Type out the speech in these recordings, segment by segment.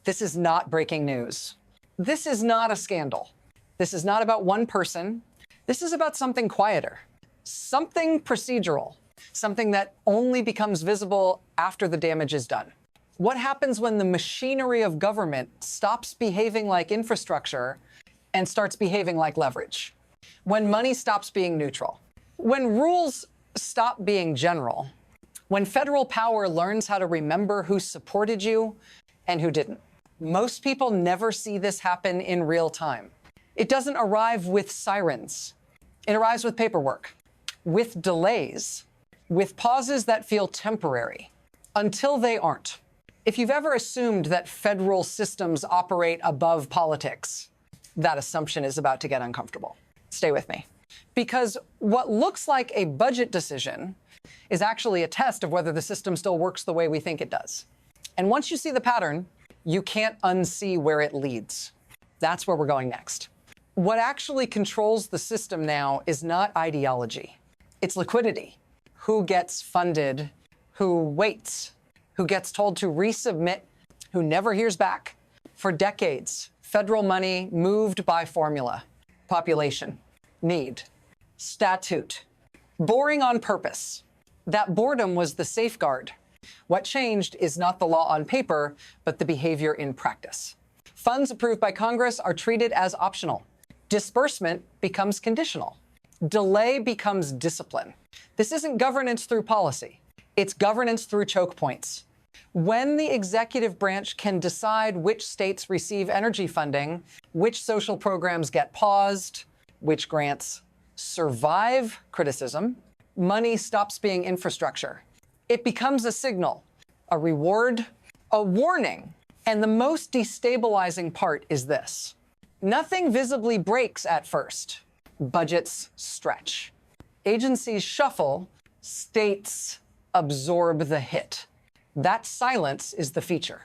This is not breaking news. This is not a scandal. This is not about one person. This is about something quieter, something procedural, something that only becomes visible after the damage is done. What happens when the machinery of government stops behaving like infrastructure and starts behaving like leverage? When money stops being neutral, when rules stop being general, when federal power learns how to remember who supported you and who didn't. Most people never see this happen in real time. It doesn't arrive with sirens. It arrives with paperwork, with delays, with pauses that feel temporary, until they aren't. If you've ever assumed that federal systems operate above politics, that assumption is about to get uncomfortable. Stay with me. Because what looks like a budget decision is actually a test of whether the system still works the way we think it does. And once you see the pattern, you can't unsee where it leads. That's where we're going next. What actually controls the system now is not ideology. It's liquidity. Who gets funded, who waits, who gets told to resubmit, who never hears back. For decades, federal money moved by formula, population, need, statute, boring on purpose. That boredom was the safeguard. What changed is not the law on paper, but the behavior in practice. Funds approved by Congress are treated as optional. Disbursement becomes conditional. Delay becomes discipline. This isn't governance through policy. It's governance through choke points. When the executive branch can decide which states receive energy funding, which social programs get paused, which grants survive criticism, money stops being infrastructure. It becomes a signal, a reward, a warning. And the most destabilizing part is this. Nothing visibly breaks at first. Budgets stretch. Agencies shuffle. States absorb the hit. That silence is the feature.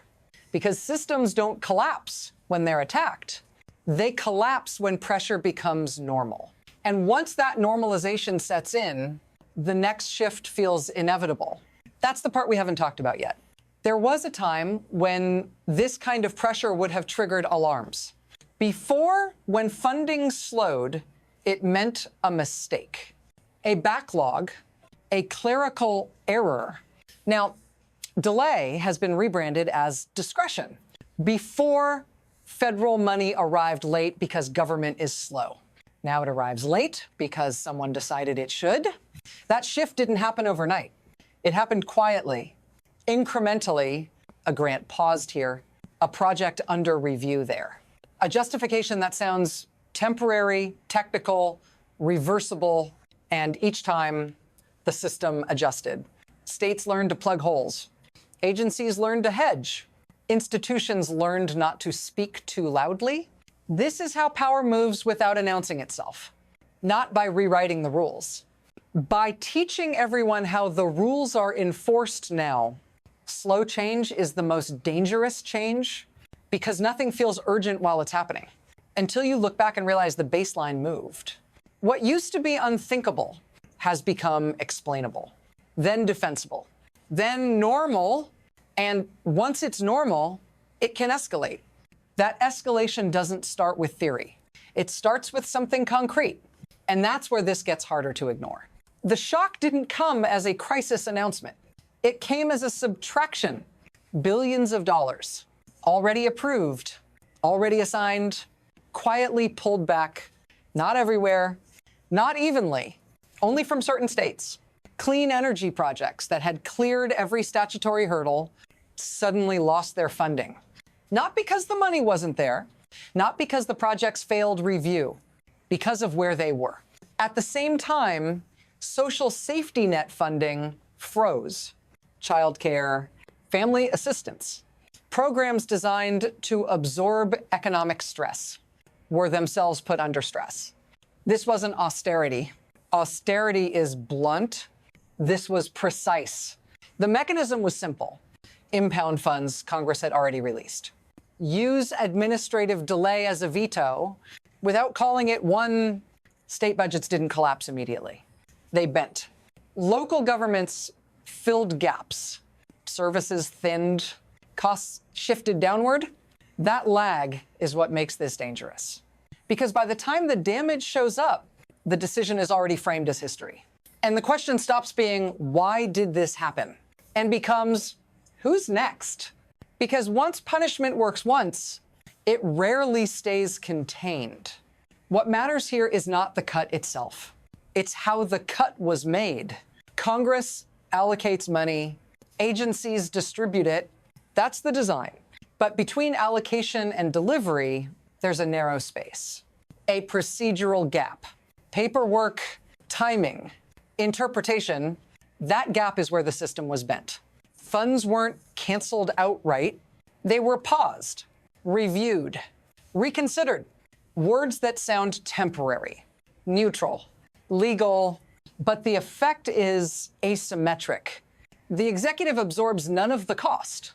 Because systems don't collapse when they're attacked. They collapse when pressure becomes normal. And once that normalization sets in, the next shift feels inevitable. That's the part we haven't talked about yet. There was a time when this kind of pressure would have triggered alarms. Before, when funding slowed, it meant a mistake, a backlog, a clerical error. Now, delay has been rebranded as discretion. Before, federal money arrived late because government is slow. Now it arrives late because someone decided it should. That shift didn't happen overnight. It happened quietly, incrementally. A grant paused here, a project under review there. A justification that sounds temporary, technical, reversible, and each time the system adjusted. States learned to plug holes. Agencies learned to hedge. Institutions learned not to speak too loudly. This is how power moves without announcing itself, not by rewriting the rules. By teaching everyone how the rules are enforced now. Slow change is the most dangerous change because nothing feels urgent while it's happening until you look back and realize the baseline moved. What used to be unthinkable has become explainable, then defensible, then normal. And once it's normal, it can escalate. That escalation doesn't start with theory. It starts with something concrete. And that's where this gets harder to ignore. The shock didn't come as a crisis announcement. It came as a subtraction. Billions of dollars, already approved, already assigned, quietly pulled back, not everywhere, not evenly, only from certain states. Clean energy projects that had cleared every statutory hurdle suddenly lost their funding. Not because the money wasn't there, not because the projects failed review, because of where they were. At the same time, social safety net funding froze. Childcare, family assistance, programs designed to absorb economic stress were themselves put under stress. This wasn't austerity. Austerity is blunt. This was precise. The mechanism was simple. Impound funds Congress had already released. Use administrative delay as a veto without calling it one. State budgets didn't collapse immediately. They bent. Local governments filled gaps. Services thinned. Costs shifted downward. That lag is what makes this dangerous. Because by the time the damage shows up, the decision is already framed as history. And the question stops being, why did this happen? And becomes, who's next? Because once punishment works once, it rarely stays contained. What matters here is not the cut itself. It's how the cut was made. Congress allocates money, agencies distribute it. That's the design. But between allocation and delivery, there's a narrow space, a procedural gap. Paperwork, timing, interpretation, that gap is where the system was bent. Funds weren't canceled outright. They were paused, reviewed, reconsidered. Words that sound temporary, neutral, legal, but the effect is asymmetric. The executive absorbs none of the cost.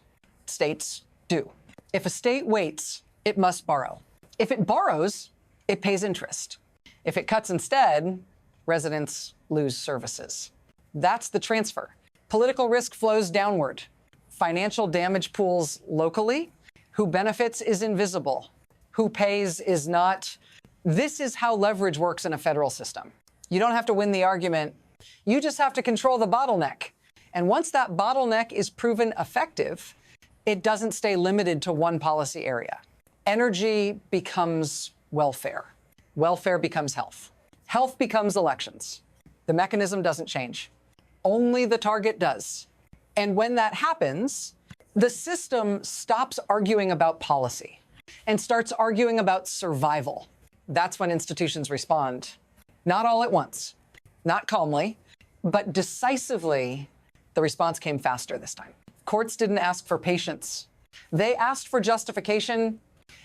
States do. If a state waits, it must borrow. If it borrows, it pays interest. If it cuts instead, residents lose services. That's the transfer. Political risk flows downward. Financial damage pools locally. Who benefits is invisible. Who pays is not. This is how leverage works in a federal system. You don't have to win the argument. You just have to control the bottleneck. And once that bottleneck is proven effective, it doesn't stay limited to one policy area. Energy becomes welfare. Welfare becomes health. Health becomes elections. The mechanism doesn't change. Only the target does. And when that happens, the system stops arguing about policy and starts arguing about survival. That's when institutions respond. Not all at once, not calmly, but decisively. The response came faster this time. Courts didn't ask for patience. They asked for justification,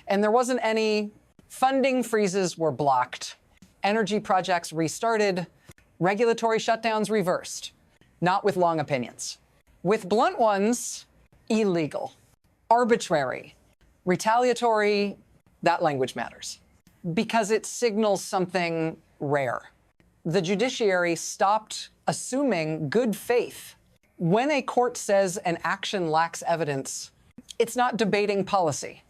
and there wasn't any. Funding freezes were blocked. Energy projects restarted. Regulatory shutdowns reversed. Not with long opinions. With blunt ones, illegal, arbitrary, retaliatory. That language matters because it signals something rare. The judiciary stopped assuming good faith. When a court says an action lacks evidence, it's not debating policy.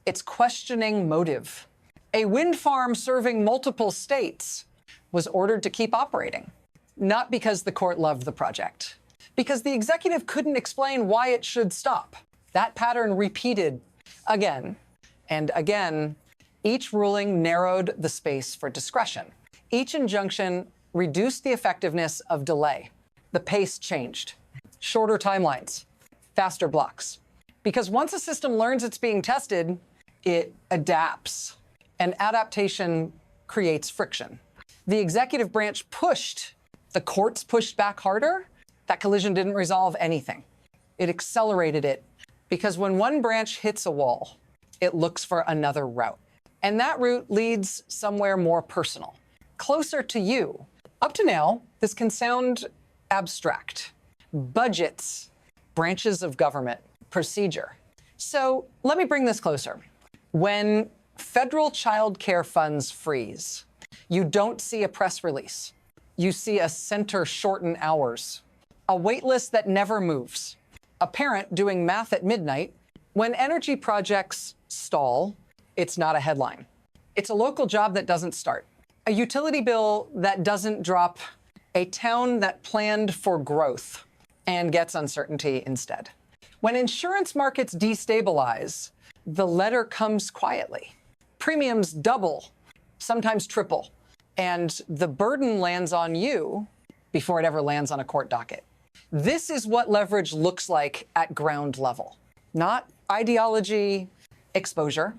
It's questioning motive. A wind farm serving multiple states was ordered to keep operating, not because the court loved the project, because the executive couldn't explain why it should stop. That pattern repeated again and again. Each ruling narrowed the space for discretion. Each injunction reduced the effectiveness of delay. The pace changed. Shorter timelines, faster blocks. Because once a system learns it's being tested, it adapts. And adaptation creates friction. The executive branch pushed, the courts pushed back harder. That collision didn't resolve anything. It accelerated it because when one branch hits a wall, it looks for another route. And that route leads somewhere more personal, closer to you. Up to now, this can sound abstract. Budgets, branches of government, procedure. So let me bring this closer. When federal child care funds freeze, you don't see a press release. You see a center shorten hours, a wait list that never moves, a parent doing math at midnight. When energy projects stall, it's not a headline. It's a local job that doesn't start, a utility bill that doesn't drop, a town that planned for growth and gets uncertainty instead. When insurance markets destabilize, the letter comes quietly. Premiums double, sometimes triple, and the burden lands on you before it ever lands on a court docket. This is what leverage looks like at ground level, not ideology, exposure.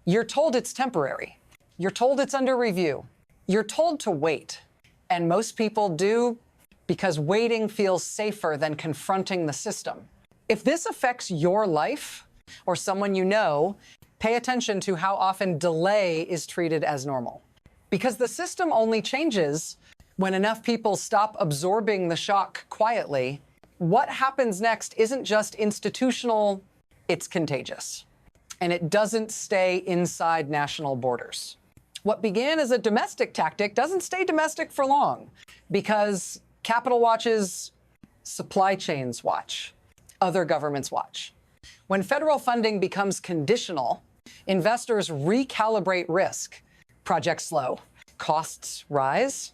You're told it's temporary. You're told it's under review. You're told to wait. And most people do because waiting feels safer than confronting the system. If this affects your life or someone you know, pay attention to how often delay is treated as normal. Because the system only changes when enough people stop absorbing the shock quietly. What happens next isn't just institutional, it's contagious. And it doesn't stay inside national borders. What began as a domestic tactic doesn't stay domestic for long because capital watches, supply chains watch, other governments watch. When federal funding becomes conditional, Investors recalibrate risk. Projects slow. Costs rise.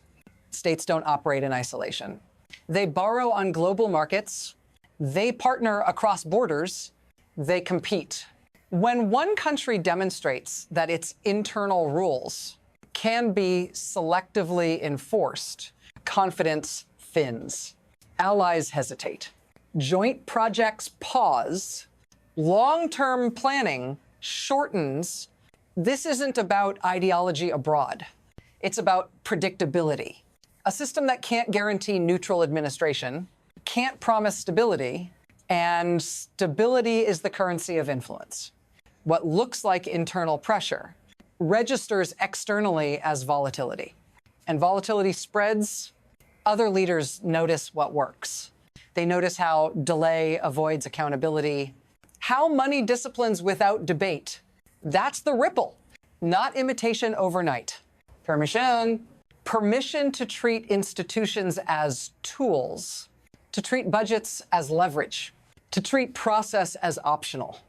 States don't operate in isolation. They borrow on global markets. They partner across borders. They compete. When one country demonstrates that its internal rules can be selectively enforced, confidence thins. Allies hesitate. Joint projects pause. Long-term planning shortens. This isn't about ideology abroad. It's about predictability. A system that can't guarantee neutral administration, can't promise stability, and stability is the currency of influence. What looks like internal pressure registers externally as volatility. And volatility spreads. Other leaders notice what works. They notice how delay avoids accountability, how money disciplines without debate. That's the ripple, not imitation overnight. Permission. Permission to treat institutions as tools, to treat budgets as leverage, to treat process as optional.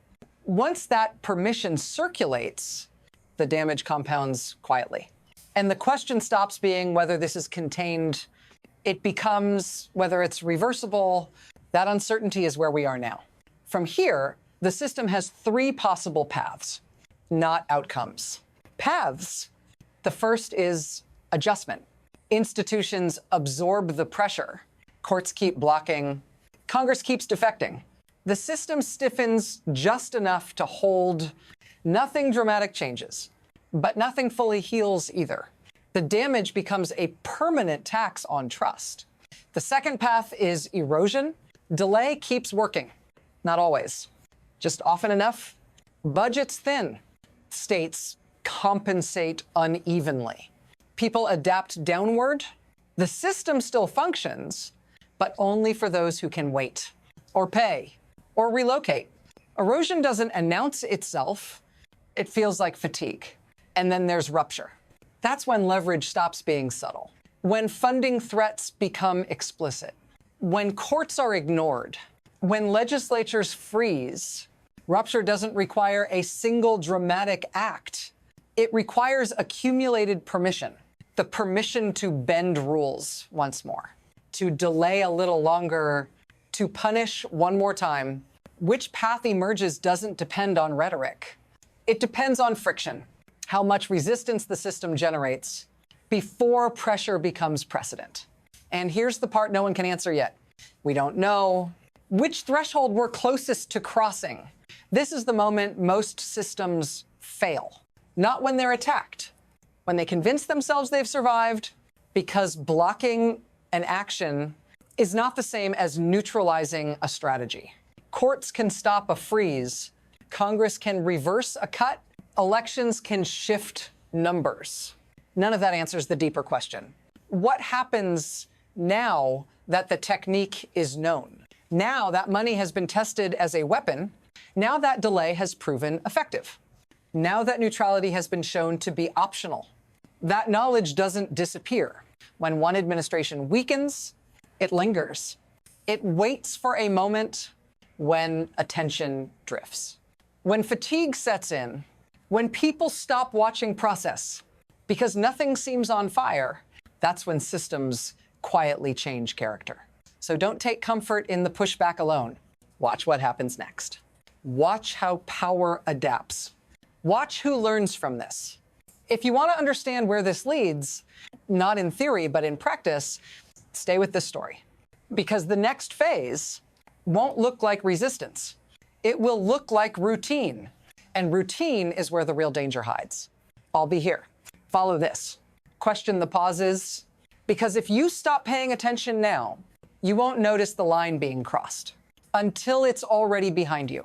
Once that permission circulates, the damage compounds quietly. And the question stops being whether this is contained. It becomes whether it's reversible. That uncertainty is where we are now. From here, the system has three possible paths, not outcomes. Paths. The first is adjustment. Institutions absorb the pressure. Courts keep blocking. Congress keeps defecting. The system stiffens just enough to hold. Nothing dramatic changes, but nothing fully heals either. The damage becomes a permanent tax on trust. The second path is erosion. Delay keeps working. Not always. Just often enough. Budgets thin. States compensate unevenly. People adapt downward. The system still functions, but only for those who can wait, or pay, or relocate. Erosion doesn't announce itself. It feels like fatigue. And then there's rupture. That's when leverage stops being subtle. When funding threats become explicit. When courts are ignored. When legislatures freeze. Rupture doesn't require a single dramatic act. It requires accumulated permission. The permission to bend rules once more. To delay a little longer. To punish one more time. Which path emerges doesn't depend on rhetoric. It depends on friction. How much resistance the system generates before pressure becomes precedent. And here's the part no one can answer yet. We don't know which threshold we're closest to crossing. This is the moment most systems fail. Not when they're attacked, when they convince themselves they've survived, because blocking an action is not the same as neutralizing a strategy. Courts can stop a freeze. Congress can reverse a cut. Elections can shift numbers. None of that answers the deeper question. What happens now that the technique is known? Now that money has been tested as a weapon, now that delay has proven effective. Now that neutrality has been shown to be optional. That knowledge doesn't disappear. When one administration weakens, it lingers. It waits for a moment when attention drifts. When fatigue sets in, when people stop watching process because nothing seems on fire, that's when systems quietly change character. So don't take comfort in the pushback alone. Watch what happens next. Watch how power adapts. Watch who learns from this. If you want to understand where this leads, not in theory, but in practice, stay with this story. Because the next phase won't look like resistance. It will look like routine. And routine is where the real danger hides. I'll be here. Follow this. Question the pauses. Because if you stop paying attention now, you won't notice the line being crossed until it's already behind you.